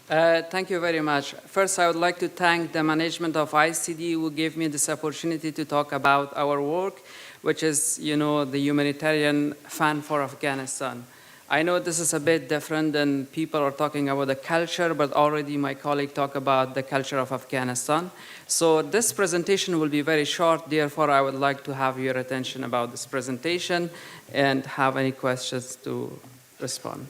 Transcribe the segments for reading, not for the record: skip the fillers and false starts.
Thank you very much. First, I would like to thank the management of ICD who gave me this opportunity to talk about our work, which is, the Humanitarian Fund for Afghanistan. I know this is a bit different than people are talking about the culture, but already my colleague talked about the culture of Afghanistan. So this presentation will be very short, therefore I would like to have your attention about this presentation and have any questions to respond.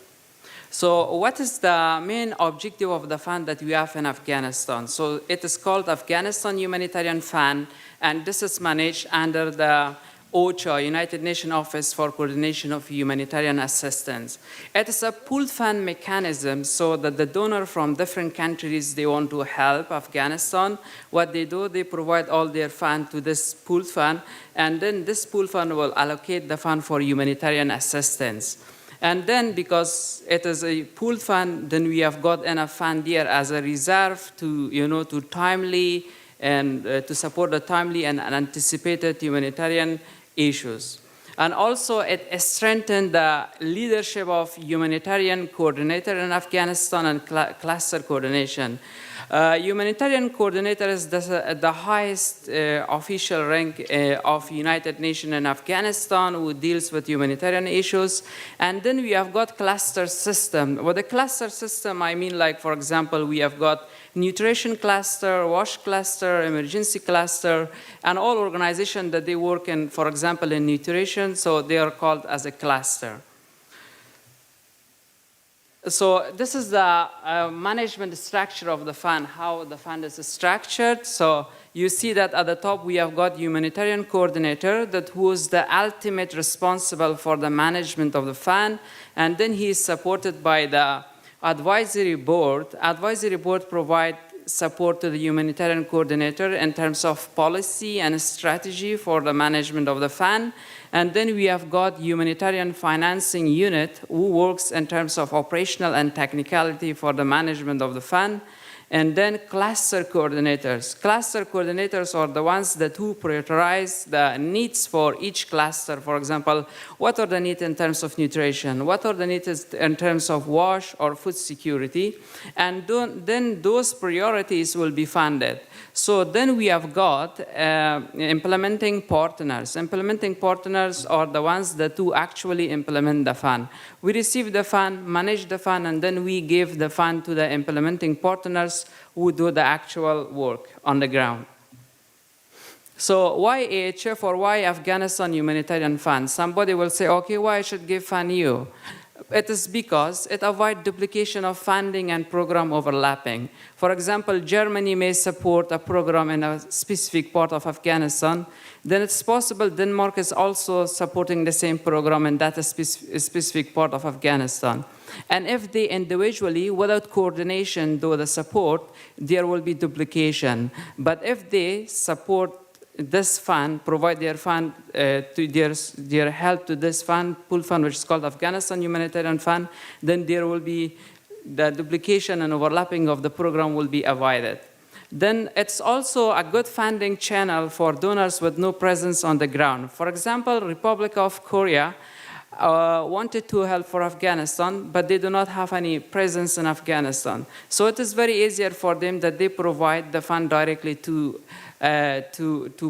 So what is the main objective of the fund that we have in Afghanistan? So it is called Afghanistan Humanitarian Fund, and this is managed under the OCHA, United Nations Office for Coordination of Humanitarian Assistance. It is a pooled fund mechanism so that the donor from different countries, they want to help Afghanistan. What they do, they provide all their fund to this pooled fund, and then this pooled fund will allocate the fund for humanitarian assistance. And then because it is a pooled fund, then we have got enough fund here as a reserve to, to timely and to support the timely and anticipated humanitarian issues. And also it strengthened the leadership of humanitarian coordinator in Afghanistan and cluster coordination. Humanitarian coordinator is the highest official rank of United Nations in Afghanistan who deals with humanitarian issues. And then we have got cluster system. With the cluster system, I mean, like, for example, we have got nutrition cluster, wash cluster, emergency cluster, and all organizations that they work in, for example, in nutrition, so they are called as a cluster. So this is the management structure of the fund, how the fund is structured. So you see that at the top we have got humanitarian coordinator that who is the ultimate responsible for the management of the fund, and then he is supported by the advisory board. Advisory board provide support to the humanitarian coordinator in terms of policy and strategy for the management of the fund. And then we have got humanitarian financing unit who works in terms of operational and technicality for the management of the fund. And then cluster coordinators. Cluster coordinators are the ones that who prioritize the needs for each cluster. For example, what are the needs in terms of nutrition? What are the needs in terms of wash or food security? And then those priorities will be funded. So then we have got implementing partners. Implementing partners are the ones that do actually implement the fund. We receive the fund, manage the fund, and then we give the fund to the implementing partners who do the actual work on the ground. So why AHF or why Afghanistan Humanitarian Fund? Somebody will say, okay, why I should give fund you? It is because it avoids duplication of funding and program overlapping. For example, Germany may support a program in a specific part of Afghanistan. Then it's possible Denmark is also supporting the same program in that specific part of Afghanistan. And if they individually, without coordination, do the support, there will be duplication. But if they support this fund, provide their fund, their help to this fund, pool fund, which is called Afghanistan Humanitarian Fund, then there will be the duplication and overlapping of the program will be avoided. Then it's also a good funding channel for donors with no presence on the ground. For example, Republic of Korea wanted to help for Afghanistan, but they do not have any presence in Afghanistan. So it is very easier for them that they provide the fund directly to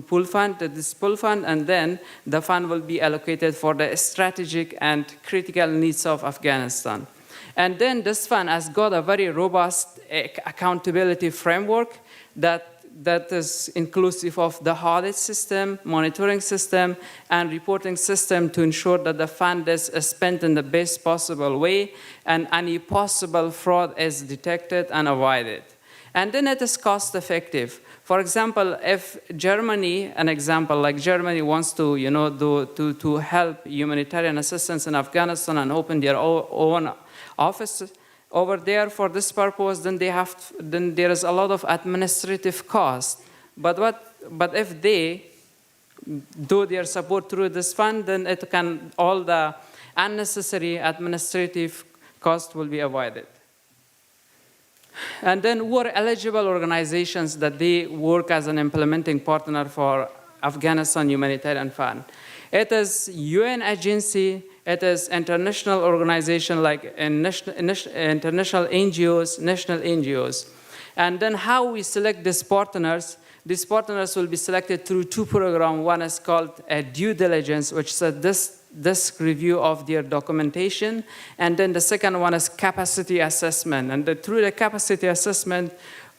pool fund, to this pool fund, and then the fund will be allocated for the strategic and critical needs of Afghanistan. And then this fund has got a very robust accountability framework that is inclusive of the audit system, monitoring system, and reporting system to ensure that the fund is spent in the best possible way and any possible fraud is detected and avoided. And then it is cost effective. For example, if Germany, an example like Germany wants to, to help humanitarian assistance in Afghanistan and open their own office over there for this purpose, then then there is a lot of administrative cost. But if they do their support through this fund, then all the unnecessary administrative cost will be avoided. And then who are eligible organizations that they work as an implementing partner for Afghanistan Humanitarian Fund? It is UN agency, It is international organization like international NGOs, national NGOs. And then how we select these partners will be selected through two programs. One is called a due diligence, which is a desk review of their documentation. And then the second one is capacity assessment. And through the capacity assessment,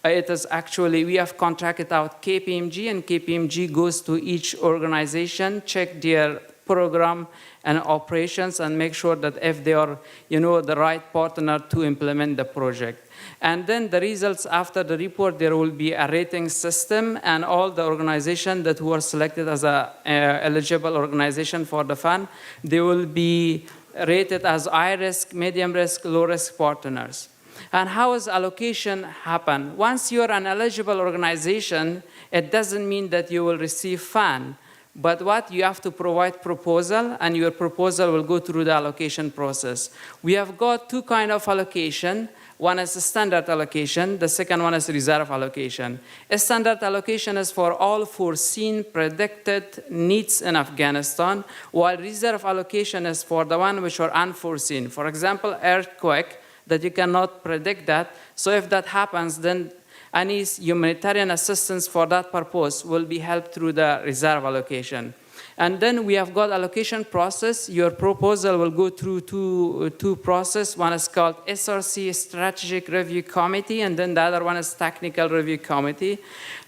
it is actually, we have contracted out KPMG, and KPMG goes to each organization, check their program and operations, and make sure that if they are, the right partner to implement the project. And then the results after the report, there will be a rating system, and all the organizations that were selected as a eligible organization for the fund, they will be rated as high risk, medium risk, low risk partners. And how does allocation happen? Once you're an eligible organization, it doesn't mean that you will receive fund. But what you have to provide proposal, and your proposal will go through the allocation process. We have got two kinds of allocation. One is a standard allocation. The second one is reserve allocation. A standard allocation is for all foreseen, predicted needs in Afghanistan, while reserve allocation is for the one which are unforeseen. For example, earthquake, that you cannot predict that. So if that happens, then any humanitarian assistance for that purpose will be helped through the reserve allocation. And then we have got allocation process. Your proposal will go through two process. One is called SRC, Strategic Review Committee, and then the other one is Technical Review Committee.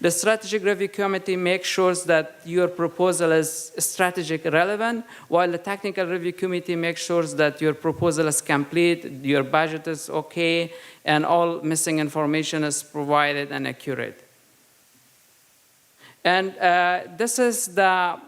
The Strategic Review Committee makes sure that your proposal is strategic relevant, while the Technical Review Committee makes sure that your proposal is complete, your budget is okay, and all missing information is provided and accurate. And this is the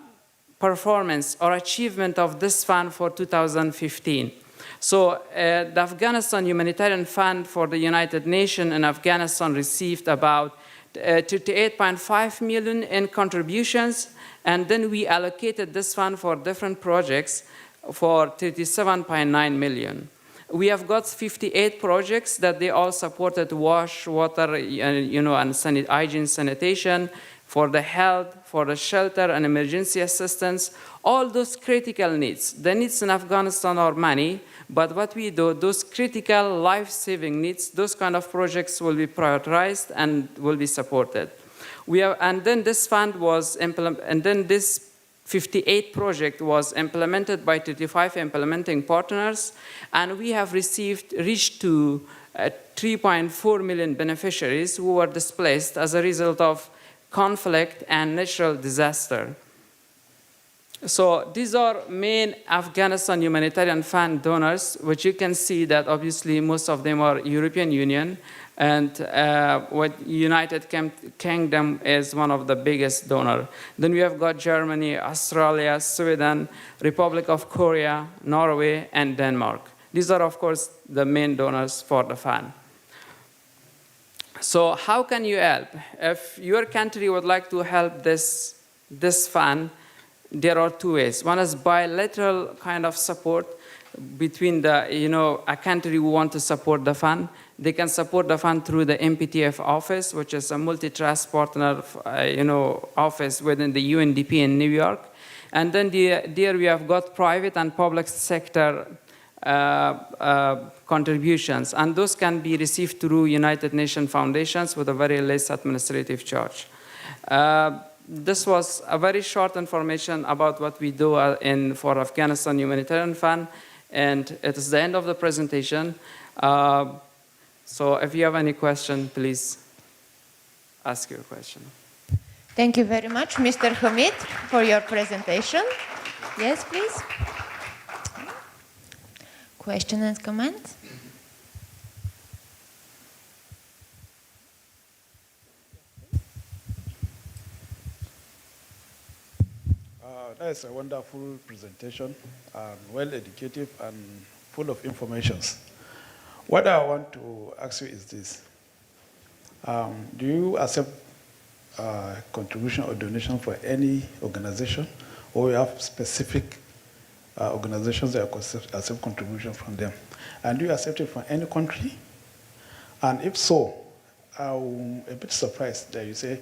performance or achievement of this fund for 2015. So the Afghanistan Humanitarian Fund for the United Nations in Afghanistan received about 38.5 million in contributions, and then we allocated this fund for different projects for 37.9 million. We have got 58 projects that they all supported wash, water, and hygiene, sanitation, for the health, for the shelter and emergency assistance, all those critical needs. The needs in Afghanistan are many, but what we do, those critical life-saving needs, those kind of projects will be prioritized and will be supported. And then this fund was implemented, and then this 58 project was implemented by 35 implementing partners, and we have reached to 3.4 million beneficiaries who were displaced as a result of conflict and natural disaster. So these are main Afghanistan Humanitarian Fund donors, which you can see that obviously most of them are European Union, and what United Kingdom is one of the biggest donor. Then we have got Germany, Australia, Sweden, Republic of Korea, Norway, and Denmark. These are, of course, the main donors for the fund. So how can you help? If your country would like to help this fund, there are two ways. One is bilateral kind of support between a country who want to support the fund. They can support the fund through the MPTF office, which is a multi-trust partner office within the UNDP in New York. And then there we have got private and public sector contributions, and those can be received through United Nations foundations with a very less administrative charge. This was a very short information about what we do for Afghanistan Humanitarian Fund, and it is the end of the presentation. So if you have any question, please ask your question. Thank you very much, Mr. Hamid, for your presentation. Yes, please. Question and comment? That is a wonderful presentation, well educative and full of information. What I want to ask you is this. Do you accept contribution or donation for any organization, or you have specific organizations that accept contribution from them? And do you accept it from any country? And if so, I'm a bit surprised that you say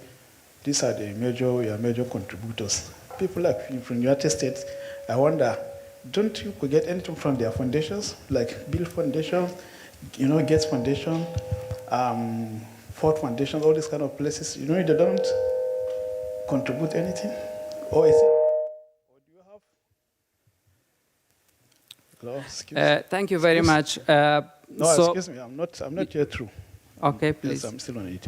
these are your major contributors. People like from the United States, I wonder don't you get anything from their foundations, like Bill Foundation, Gates Foundation, Ford Foundation, all these kind of places? They don't contribute anything? Or is it? Or do you have? Hello, excuse me. Thank you very much. No, excuse me, I'm not yet through. Okay, please. Yes, I'm still on it.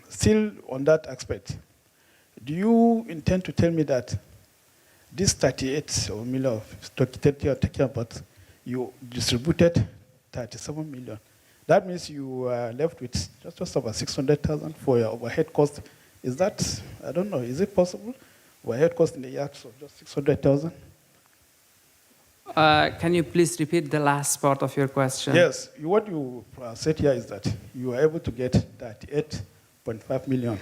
Still on that aspect, do you intend to tell me that this 38 million of you're talking about, you distributed 37 million? That means you are left with just over 600,000 for your overhead cost. Is that, I don't know, is it possible? Overhead cost in the year of just 600,000? Can you please repeat the last part of your question? Yes, what you said here is that you are able to get 38.5 million,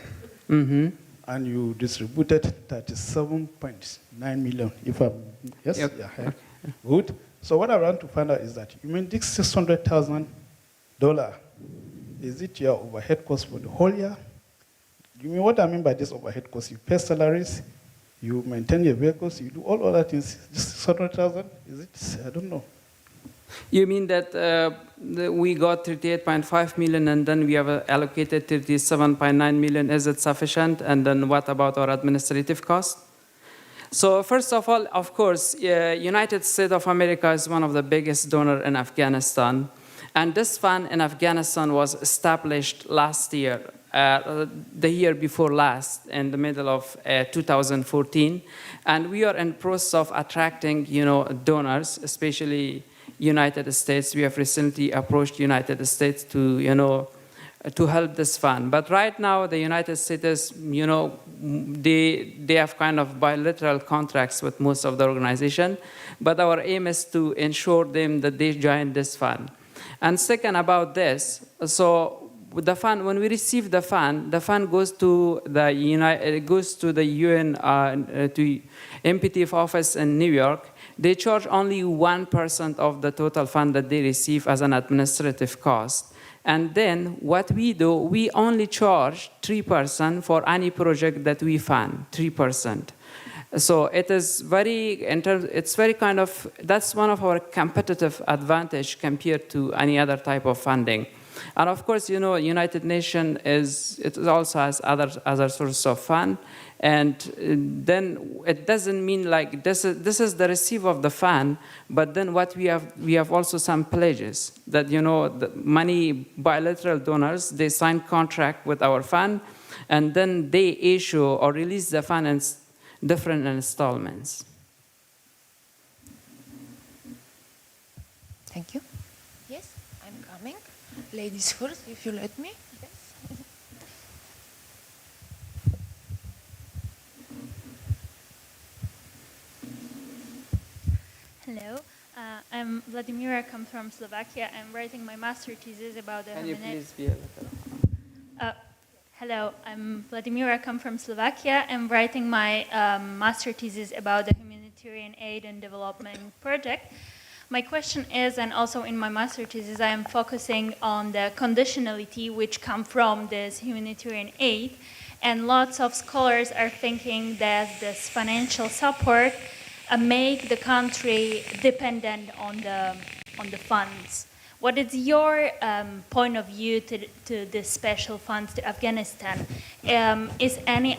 and you distributed 37.9 million. If I'm yes, Yep. yeah, okay. Good. So what I want to find out is that you mean this $600,000 is it your overhead cost for the whole year? You mean what I mean by this overhead cost? You pay salaries, you maintain your vehicles, you do all other things. Just 600,000? Is it? I don't know. You mean that we got 38.5 million and then we have allocated 37.9 million? Is it sufficient? And then what about our administrative cost? So first of all, of course, United States of America is one of the biggest donors in Afghanistan. And this fund in Afghanistan was established last year, the year before last, in the middle of 2014. And we are in process of attracting, donors, especially United States. We have recently approached United States to, to help this fund. But right now, the United States, they have kind of bilateral contracts with most of the organization. But our aim is to ensure them that they join this fund. And second, about this, so with the fund, when we receive the fund goes to the UN to MPTF office in New York. They charge only 1% of the total fund that they receive as an administrative cost. And then what we do, we only charge 3% for any project that we fund, 3%. So it is it's very kind of, that's one of our competitive advantage compared to any other type of funding. And of course, United Nations it also has other sources of fund. And then it doesn't mean like this is the receive of the fund, but then what we have also some pledges that, the money bilateral donors, they sign contract with our fund, and then they issue or release the fund in different installments. Thank you. Yes, I'm coming. Ladies first, if you let me. Yes. Hello, I'm Vladimira, I come from Slovakia. I'm writing my master thesis about the Can you please be a little? Hello, I'm Vladimira, I come from Slovakia. I'm writing my master thesis about the Humanitarian Aid and Development Project. My question is, and also in my master thesis, I am focusing on the conditionality which come from this humanitarian aid. And lots of scholars are thinking that this financial support make the country dependent on the funds. What is your point of view to this special funds to Afghanistan? Is any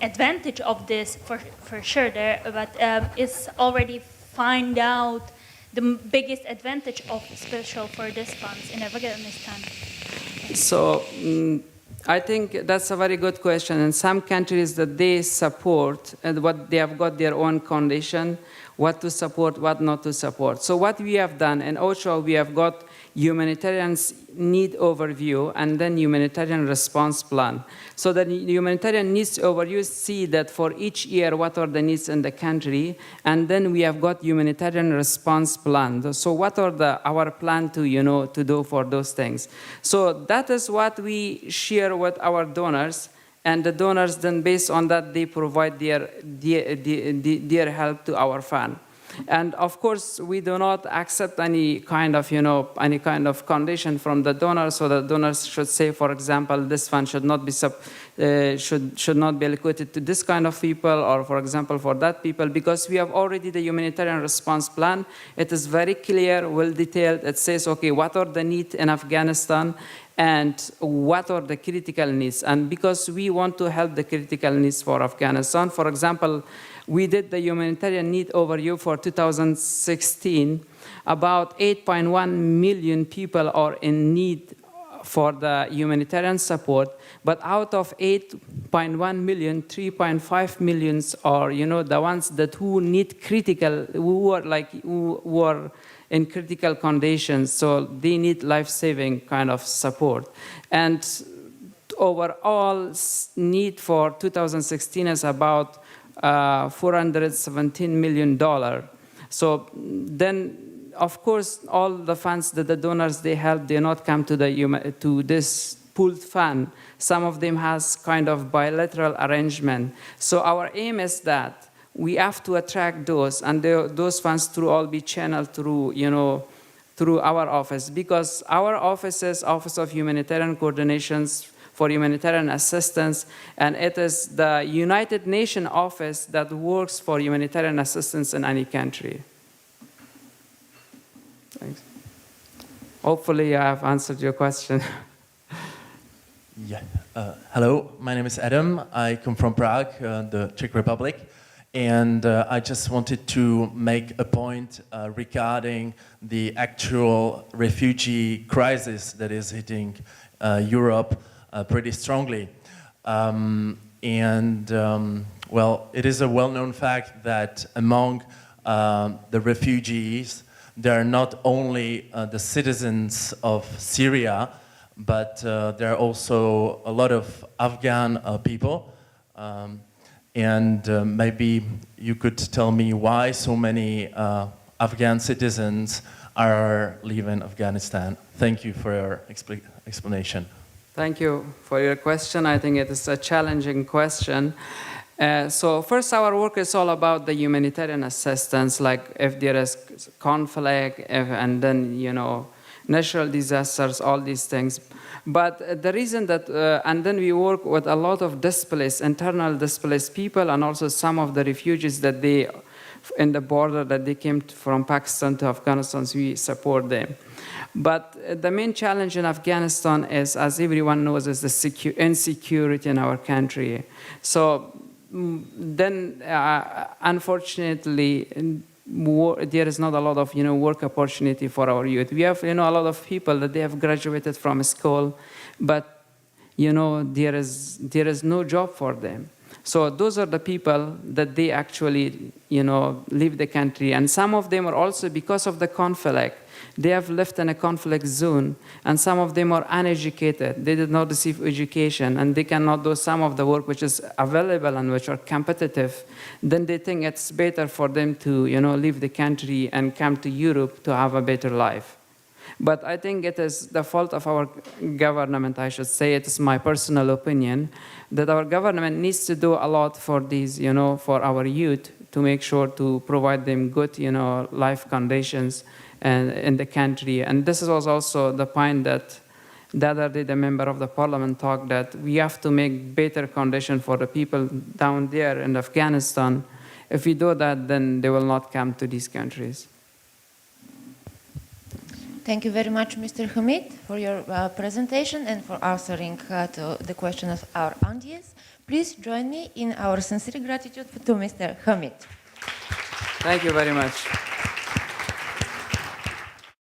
advantage of this for sure there, but is already find out the biggest advantage of special for these funds in Afghanistan? So I think that's a very good question. In some countries that they support and what they have got their own condition, what to support, what not to support. So what we have done in OCHA, we have got humanitarian's need overview and then humanitarian response plan. So the humanitarian needs overview see that for each year what are the needs in the country, and then we have got humanitarian response plan. So what are our plan to to do for those things. So that is what we share with our donors, and the donors then based on that they provide their help to our fund. And of course, we do not accept any kind of, any kind of condition from the donor. So the donors should say, for example, this fund should not be should not be allocated to this kind of people, or for example, for that people, because we have already the humanitarian response plan. It is very clear, well detailed. It says, okay, what are the needs in Afghanistan, and what are the critical needs? And because we want to help the critical needs for Afghanistan, for example, we did the humanitarian need overview for 2016. About 8.1 million people are in need for the humanitarian support, but out of 8.1 million, 3.5 million are, the ones that who need critical, who are in critical conditions, so they need life-saving kind of support. And overall need for 2016 is about $417 million. So then, of course, all the funds that the donors they help, they not come to this pooled fund. Some of them has kind of bilateral arrangement. So our aim is that we have to attract those, and those funds through all be channeled through, through our office, because our offices, Office of Humanitarian Coordinations for Humanitarian Assistance, and it is the United Nations office that works for humanitarian assistance in any country. Thanks. Hopefully I have answered your question. Yeah. Hello, my name is Adam. I come from Prague, the Czech Republic. And I just wanted to make a point regarding the actual refugee crisis that is hitting Europe pretty strongly. Well, it is a well-known fact that among the refugees, there are not only the citizens of Syria, but there are also a lot of Afghan people. Maybe you could tell me why so many Afghan citizens are leaving Afghanistan. Thank you for your explanation. Thank you for your question. I think it is a challenging question. So first, our work is all about the humanitarian assistance, like if there is conflict, and then, natural disasters, all these things. But the reason that, and then we work with a lot of displaced, internal displaced people, and also some of the refugees that they, in the border that they came from Pakistan to Afghanistan, so we support them. But the main challenge in Afghanistan is, as everyone knows, is the insecurity in our country. So then, unfortunately, there is not a lot of work opportunity for our youth. We have a lot of people that they have graduated from school, but there is no job for them. So those are the people that they actually leave the country, and some of them are also because of the conflict. They have lived in a conflict zone, and some of them are uneducated. They did not receive education, and they cannot do some of the work which is available and which are competitive. Then they think it's better for them to leave the country and come to Europe to have a better life. But I think it is the fault of our government, I should say. It is my personal opinion that our government needs to do a lot for these, for our youth, to make sure to provide them good, life conditions and in the country. And this was also the point that the other day the member of the parliament talked, that we have to make better conditions for the people down there in Afghanistan. If we do that, then they will not come to these countries. Thank you very much, Mr. Hamid, for your presentation and for answering to the question of our audience. Please join me in our sincere gratitude to Mr. Hamid. Thank you very much.